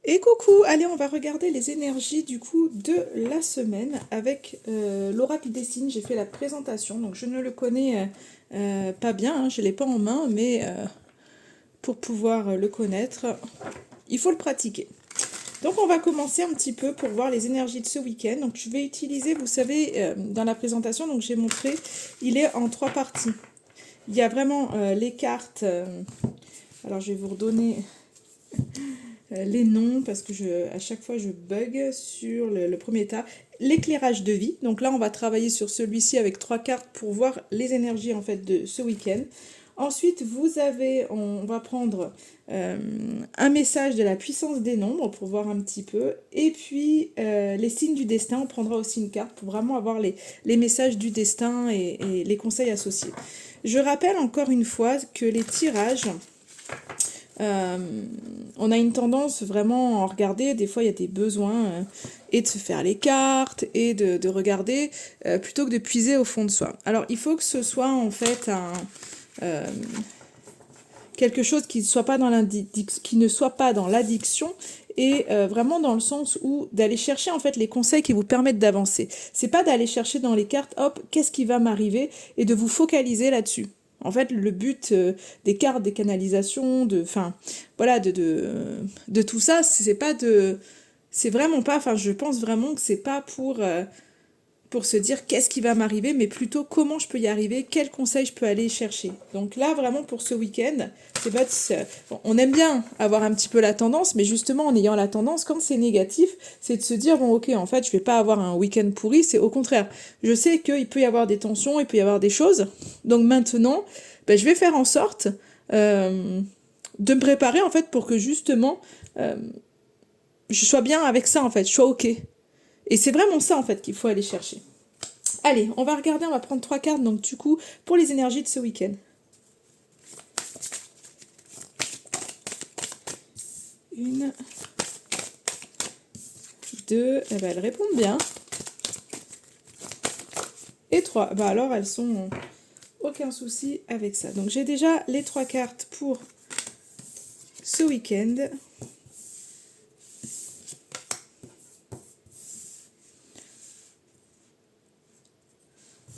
Et coucou, allez, on va regarder les énergies du coup de la semaine avec l'oracle des signes. J'ai fait la présentation, donc je ne le connais pas bien, hein, je ne l'ai pas en main, mais pour pouvoir le connaître, il faut le pratiquer. Donc on va commencer un petit peu pour voir les énergies de ce week-end. Donc je vais utiliser, vous savez, dans la présentation, donc j'ai montré, il est en 3 parties. Il y a vraiment les cartes, alors je vais vous redonner les noms parce que à chaque fois je bug sur le premier état. L'éclairage de vie, donc là on va travailler sur celui-ci avec 3 cartes pour voir les énergies en fait de ce week-end. Ensuite on va prendre un message de la puissance des nombres pour voir un petit peu. Et puis les signes du destin, on prendra aussi une carte pour vraiment avoir les messages du destin et les conseils associés. Je rappelle encore une fois que les tirages, euh, on a une tendance vraiment à regarder, des fois il y a des besoins et de se faire les cartes et de regarder plutôt que de puiser au fond de soi. Alors il faut que ce soit en fait euh, quelque chose qui ne soit pas dans l'addiction et vraiment dans le sens où d'aller chercher en fait les conseils qui vous permettent d'avancer. C'est pas d'aller chercher dans les cartes, hop, qu'est-ce qui va m'arriver et de vous focaliser là-dessus. En fait, le but des cartes, des canalisations, enfin, voilà, de tout ça, c'est vraiment pas, enfin, je pense vraiment que c'est pas pour se dire qu'est-ce qui va m'arriver, mais plutôt comment je peux y arriver, quels conseils je peux aller chercher. Donc là, vraiment pour ce week-end, bon, on aime bien avoir un petit peu la tendance, mais justement en ayant la tendance, quand c'est négatif, c'est de se dire bon ok, en fait, je vais pas avoir un week-end pourri, c'est au contraire. Je sais qu'il peut y avoir des tensions, il peut y avoir des choses, donc maintenant, ben, je vais faire en sorte de me préparer en fait pour que justement euh, je sois bien avec ça en fait, je sois ok. Et c'est vraiment ça en fait qu'il faut aller chercher. Allez, on va regarder, on va prendre 3 cartes, donc du coup, pour les énergies de ce week-end. Une, deux, eh ben, elles répondent bien. Et 3, bah alors elles sont aucun souci avec ça. Donc j'ai déjà les 3 cartes pour ce week-end.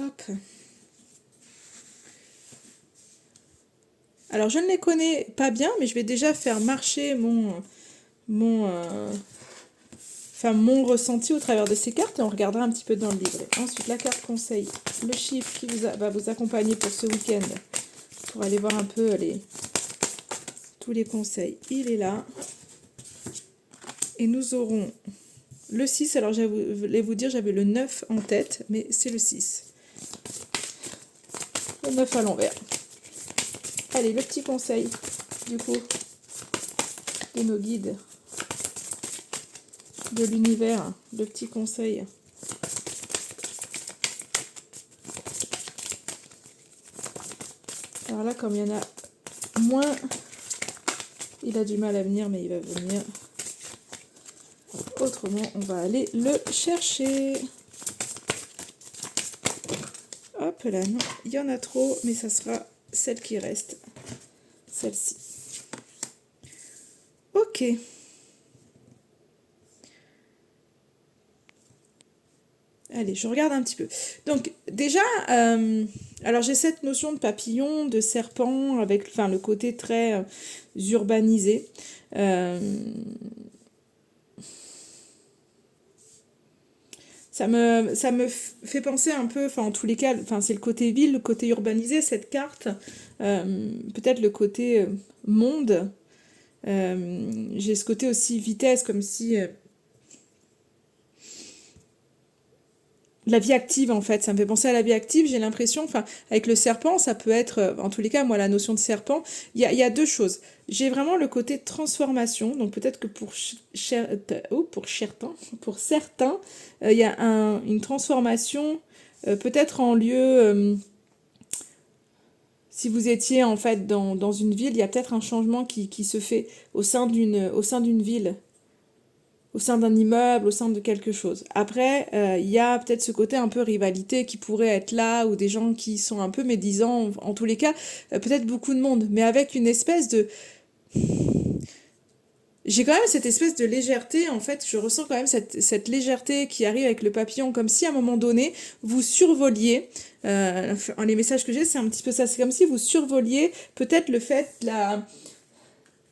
Hop. Alors je ne les connais pas bien, mais je vais déjà faire marcher mon, enfin, mon ressenti au travers de ces cartes et on regardera un petit peu dans le livret. Ensuite, la carte conseil, le chiffre qui va vous accompagner pour ce week-end, pour aller voir un peu tous les conseils. Il est là. Et nous aurons le 6. Alors, je voulais vous dire, j'avais le 9 en tête, mais c'est le 6. Le 9 à l'envers. Allez, le petit conseil, du coup, de nos guides de l'univers. Le petit conseil. Alors là, comme il y en a moins, il a du mal à venir, mais il va venir. Autrement, on va aller le chercher. Hop là, non, il y en a trop, mais ça sera celle qui reste. Celle-ci. Ok. Allez, je regarde un petit peu. Donc, déjà, alors j'ai cette notion de papillon, de serpent, avec enfin, le côté très urbanisé. Euh, ça me fait penser un peu, enfin en tous les cas, enfin c'est le côté ville, le côté urbanisé, cette carte, peut-être le côté monde. J'ai ce côté aussi vitesse, comme si la vie active en fait, ça me fait penser à la vie active, j'ai l'impression, enfin avec le serpent, ça peut être, en tous les cas, moi la notion de serpent, il y a 2 choses. J'ai vraiment le côté de transformation, donc peut-être que pour certains, il y a une transformation, peut-être en lieu, si vous étiez en fait dans une ville, il y a peut-être un changement qui se fait au sein d'une ville, au sein d'un immeuble, au sein de quelque chose. Après, il y a peut-être ce côté un peu rivalité qui pourrait être là, ou des gens qui sont un peu médisants, en tous les cas, peut-être beaucoup de monde, mais avec une espèce de... j'ai quand même cette espèce de légèreté, en fait, je ressens quand même cette légèreté qui arrive avec le papillon, comme si à un moment donné, vous survoliez, les messages que j'ai, c'est un petit peu ça, c'est comme si vous survoliez peut-être le fait,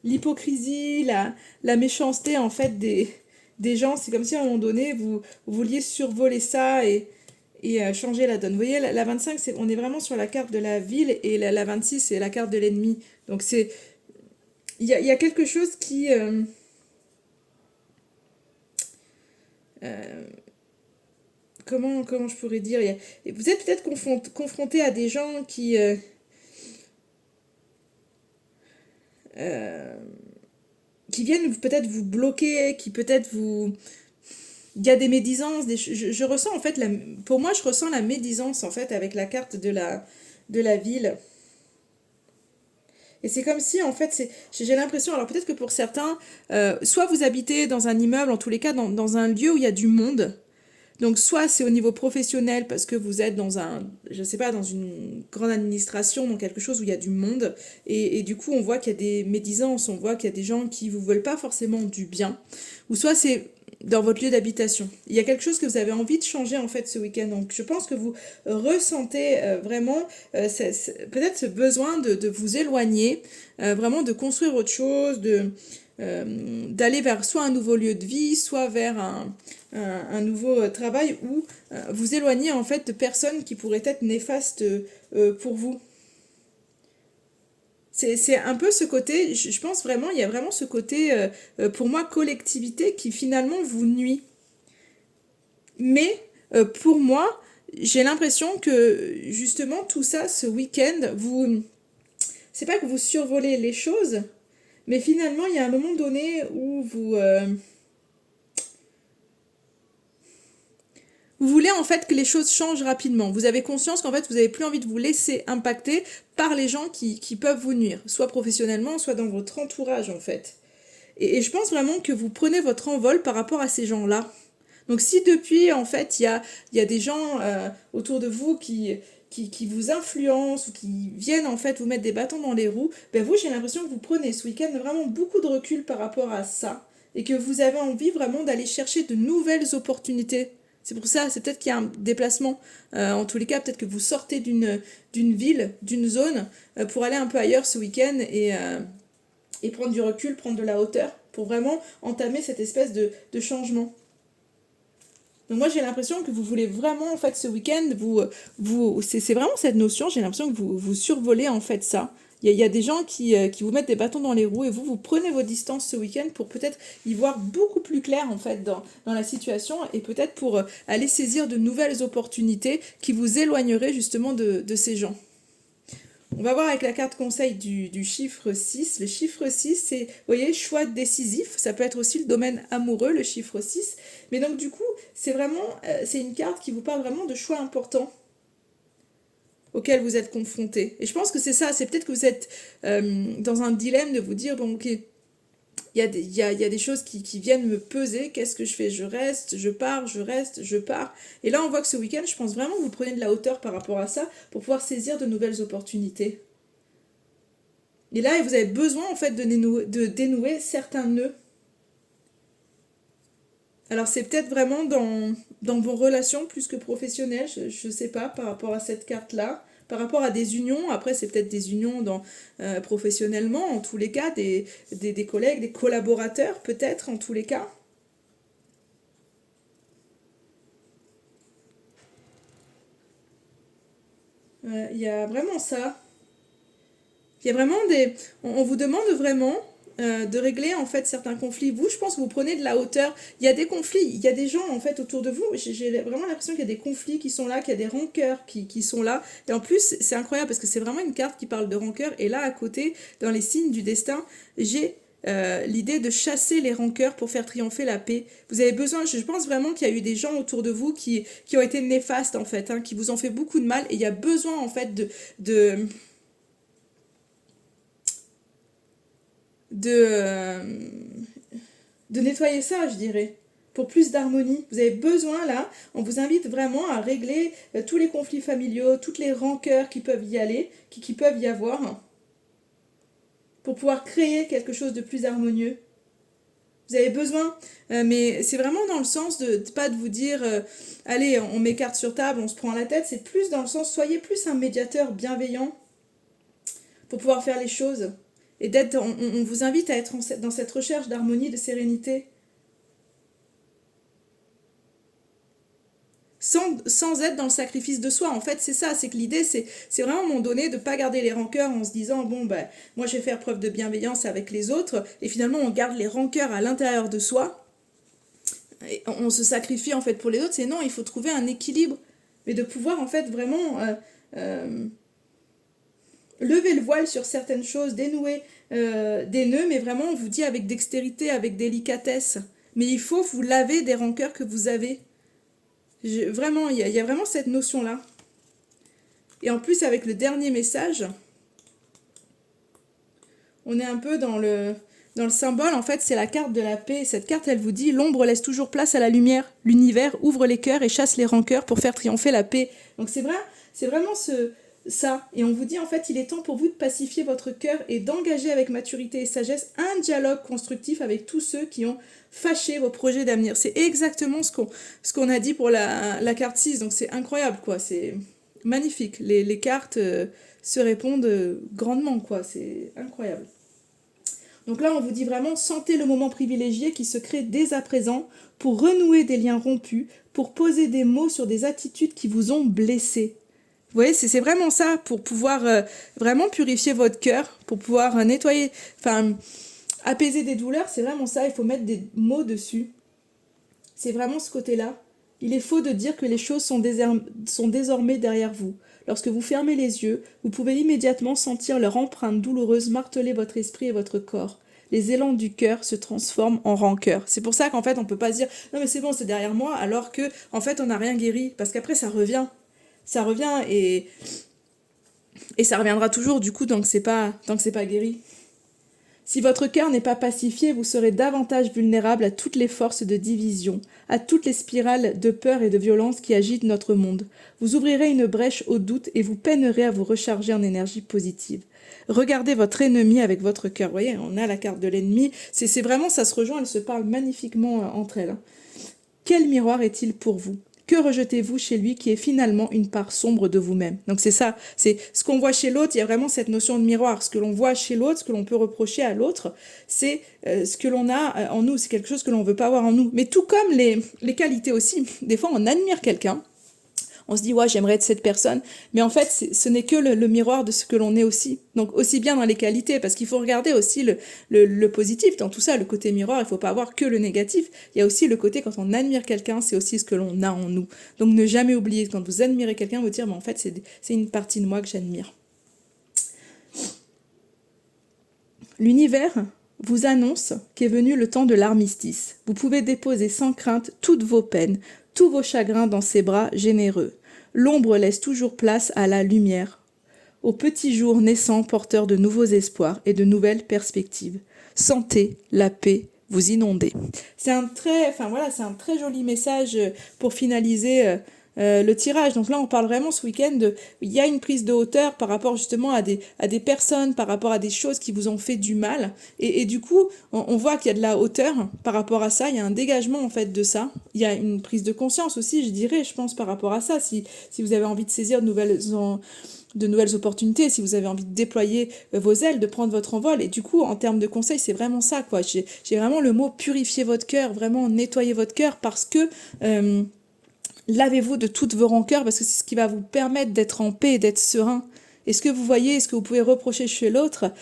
l'hypocrisie, la méchanceté, en fait, des gens, c'est comme si à un moment donné, vous vouliez survoler ça et changer la donne. Vous voyez, la 25, on est vraiment sur la carte de la ville, et la 26, c'est la carte de l'ennemi. Donc il y a quelque chose qui... euh, comment je pourrais dire, vous êtes peut-être confronté à des gens euh, qui viennent peut-être vous bloquer, qui peut-être vous... Il y a des médisances, je ressens en fait, pour moi je ressens la médisance en fait avec la carte de la ville. Et c'est comme si en fait, j'ai l'impression, alors peut-être que pour certains, soit vous habitez dans un immeuble, en tous les cas dans un lieu où il y a du monde. Donc soit c'est au niveau professionnel parce que vous êtes je sais pas, dans une grande administration, dans quelque chose où il y a du monde, et du coup on voit qu'il y a des médisances, on voit qu'il y a des gens qui vous veulent pas forcément du bien, ou soit c'est dans votre lieu d'habitation. Il y a quelque chose que vous avez envie de changer en fait ce week-end. Donc je pense que vous ressentez vraiment peut-être ce besoin de vous éloigner, vraiment de construire autre chose, d'aller vers soit un nouveau lieu de vie, soit vers un nouveau travail, où vous éloignez en fait de personnes qui pourraient être néfastes pour vous. C'est un peu ce côté, je pense vraiment, il y a vraiment ce côté, pour moi, collectivité qui finalement vous nuit. Mais pour moi, j'ai l'impression que justement tout ça, ce week-end, c'est pas que vous survolez les choses, mais finalement, il y a un moment donné où vous voulez en fait que les choses changent rapidement. Vous avez conscience qu'en fait vous avez plus envie de vous laisser impacter par les gens qui peuvent vous nuire, soit professionnellement, soit dans votre entourage en fait. Et je pense vraiment que vous prenez votre envol par rapport à ces gens-là. Donc si depuis en fait il y a des gens autour de vous qui vous influencent ou qui viennent en fait vous mettre des bâtons dans les roues, ben vous, j'ai l'impression que vous prenez ce week-end vraiment beaucoup de recul par rapport à ça, et que vous avez envie vraiment d'aller chercher de nouvelles opportunités. C'est pour ça, c'est peut-être qu'il y a un déplacement. En tous les cas, peut-être que vous sortez d'une ville, d'une zone, pour aller un peu ailleurs ce week-end, et prendre du recul, prendre de la hauteur, pour vraiment entamer cette espèce de changement. Donc moi j'ai l'impression que vous voulez vraiment en fait ce week-end, c'est vraiment cette notion, j'ai l'impression que vous survolez en fait ça. Il y a des gens qui vous mettent des bâtons dans les roues, et vous prenez vos distances ce week-end pour peut-être y voir beaucoup plus clair en fait dans la situation, et peut-être pour aller saisir de nouvelles opportunités qui vous éloigneraient justement de ces gens. On va voir avec la carte conseil du chiffre 6. Le chiffre 6, c'est, vous voyez, choix décisif. Ça peut être aussi le domaine amoureux, le chiffre 6. Mais donc, du coup, c'est une carte qui vous parle vraiment de choix importants auxquels vous êtes confrontés. Et je pense que c'est ça. C'est peut-être que vous êtes dans un dilemme de vous dire, bon, ok, il y a des choses qui viennent me peser. Qu'est-ce que je fais? Je reste, je pars, je reste, je pars. Et là, on voit que ce week-end, je pense vraiment que vous prenez de la hauteur par rapport à ça pour pouvoir saisir de nouvelles opportunités. Et là, vous avez besoin en fait de dénouer certains nœuds. Alors c'est peut-être vraiment dans vos relations plus que professionnelles, je sais pas, par rapport à cette carte-là. Par rapport à des unions, après c'est peut-être des unions professionnellement, en tous les cas, des collègues, des collaborateurs peut-être, en tous les cas. Il y a vraiment ça. Il y a vraiment on vous demande vraiment de régler en fait certains conflits. Vous, je pense que vous prenez de la hauteur. Il y a des conflits, il y a des gens en fait autour de vous. J'ai vraiment l'impression qu'il y a des conflits qui sont là, qu'il y a des rancœurs qui sont là. Et en plus, c'est incroyable parce que c'est vraiment une carte qui parle de rancœur. Et là, à côté, dans les signes du destin, j'ai l'idée de chasser les rancœurs pour faire triompher la paix. Vous avez besoin, je pense vraiment qu'il y a eu des gens autour de vous qui ont été néfastes en fait, hein, qui vous ont fait beaucoup de mal. Et il y a besoin en fait de de, euh, de nettoyer ça, je dirais, pour plus d'harmonie. Vous avez besoin, là, on vous invite vraiment à régler tous les conflits familiaux, toutes les rancœurs qui peuvent y aller, qui peuvent y avoir, pour pouvoir créer quelque chose de plus harmonieux. Vous avez besoin, mais c'est vraiment dans le sens de pas de vous dire, allez, on met carte sur table, on se prend la tête. C'est plus dans le sens, soyez plus un médiateur bienveillant pour pouvoir faire les choses. Et d'être, on vous invite à être dans cette recherche d'harmonie, de sérénité. Sans être dans le sacrifice de soi. En fait, c'est ça, c'est que l'idée, c'est vraiment à un moment donné de ne pas garder les rancœurs en se disant, bon, ben, moi je vais faire preuve de bienveillance avec les autres, et finalement on garde les rancœurs à l'intérieur de soi, et on se sacrifie en fait pour les autres. C'est non, il faut trouver un équilibre, mais de pouvoir en fait vraiment lever le voile sur certaines choses, dénouer des nœuds, mais vraiment on vous dit avec dextérité, avec délicatesse. Mais il faut vous laver des rancœurs que vous avez. Vraiment, il y a vraiment cette notion-là. Et en plus, avec le dernier message, on est un peu dans le symbole. En fait, c'est la carte de la paix. Cette carte, elle vous dit, l'ombre laisse toujours place à la lumière. L'univers ouvre les cœurs et chasse les rancœurs pour faire triompher la paix. Donc c'est vrai, c'est vraiment ça. Et on vous dit, en fait, il est temps pour vous de pacifier votre cœur et d'engager avec maturité et sagesse un dialogue constructif avec tous ceux qui ont fâché vos projets d'avenir. C'est exactement ce qu'on a dit pour la carte 6. Donc c'est incroyable, quoi. C'est magnifique. Les cartes se répondent grandement, quoi. C'est incroyable. Donc là, on vous dit vraiment, sentez le moment privilégié qui se crée dès à présent pour renouer des liens rompus, pour poser des mots sur des attitudes qui vous ont blessé. Vous voyez, c'est vraiment ça, pour pouvoir vraiment purifier votre cœur, pour pouvoir nettoyer, enfin, apaiser des douleurs, c'est vraiment ça, il faut mettre des mots dessus. C'est vraiment ce côté-là. Il est faux de dire que les choses sont désormais derrière vous. Lorsque vous fermez les yeux, vous pouvez immédiatement sentir leur empreinte douloureuse marteler votre esprit et votre corps. Les élans du cœur se transforment en rancœur. C'est pour ça qu'en fait, on ne peut pas se dire « Non mais c'est bon, c'est derrière moi », alors que en fait, on n'a rien guéri. Parce qu'après, ça revient. Ça revient et ça reviendra toujours du coup tant que c'est pas guéri. Si votre cœur n'est pas pacifié, vous serez davantage vulnérable à toutes les forces de division, à toutes les spirales de peur et de violence qui agitent notre monde. Vous ouvrirez une brèche au doute et vous peinerez à vous recharger en énergie positive. Regardez votre ennemi avec votre cœur. Vous voyez, on a la carte de l'ennemi. C'est vraiment, ça se rejoint, elles se parlent magnifiquement entre elles. Quel miroir est-il pour vous ? Que rejetez-vous chez lui qui est finalement une part sombre de vous-même? Donc c'est ça, c'est ce qu'on voit chez l'autre, il y a vraiment cette notion de miroir. Ce que l'on voit chez l'autre, ce que l'on peut reprocher à l'autre, c'est ce que l'on a en nous, c'est quelque chose que l'on ne veut pas avoir en nous. Mais tout comme les qualités aussi, des fois on admire quelqu'un, on se dit ouais j'aimerais être cette personne, mais en fait ce n'est que le miroir de ce que l'on est aussi. Donc aussi bien dans les qualités, parce qu'il faut regarder aussi le positif dans tout ça, le côté miroir, il ne faut pas avoir que le négatif. Il y a aussi le côté quand on admire quelqu'un, c'est aussi ce que l'on a en nous. Donc ne jamais oublier, quand vous admirez quelqu'un, vous dire mais en fait c'est une partie de moi que j'admire. L'univers vous annonce qu'est venu le temps de l'armistice. Vous pouvez déposer sans crainte toutes vos peines, tous vos chagrins dans ses bras généreux. L'ombre laisse toujours place à la lumière, au petit jour naissant porteur de nouveaux espoirs et de nouvelles perspectives. Sentez la paix vous inonder. C'est un très joli message pour finaliser le tirage. Donc là, on parle vraiment ce week-end il y a une prise de hauteur par rapport justement à des personnes, par rapport à des choses qui vous ont fait du mal. Et du coup, on voit qu'il y a de la hauteur par rapport à ça. Il y a un dégagement en fait de ça. Il y a une prise de conscience aussi, je dirais, je pense, par rapport à ça. Si vous avez envie de saisir de nouvelles opportunités, si vous avez envie de déployer vos ailes, de prendre votre envol. Et du coup, en termes de conseils, c'est vraiment ça, quoi. J'ai vraiment le mot purifier votre cœur, vraiment nettoyer votre cœur parce que lavez-vous de toutes vos rancœurs parce que c'est ce qui va vous permettre d'être en paix et d'être serein. Et ce que vous voyez, ce que vous pouvez reprocher chez l'autre,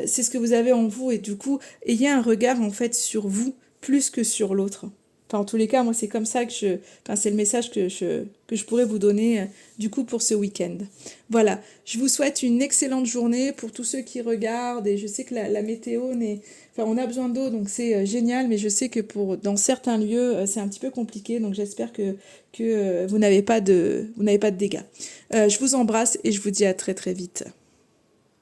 c'est ce que vous avez en vous. Et du coup, ayez un regard en fait sur vous plus que sur l'autre. Enfin, en tous les cas, moi, c'est comme ça que c'est le message que je pourrais vous donner, du coup, pour ce week-end. Voilà. Je vous souhaite une excellente journée pour tous ceux qui regardent. Et je sais que la météo on a besoin d'eau, donc c'est génial. Mais je sais que dans certains lieux, c'est un petit peu compliqué. Donc, j'espère que vous n'avez pas de dégâts. Je vous embrasse et je vous dis à très, très vite.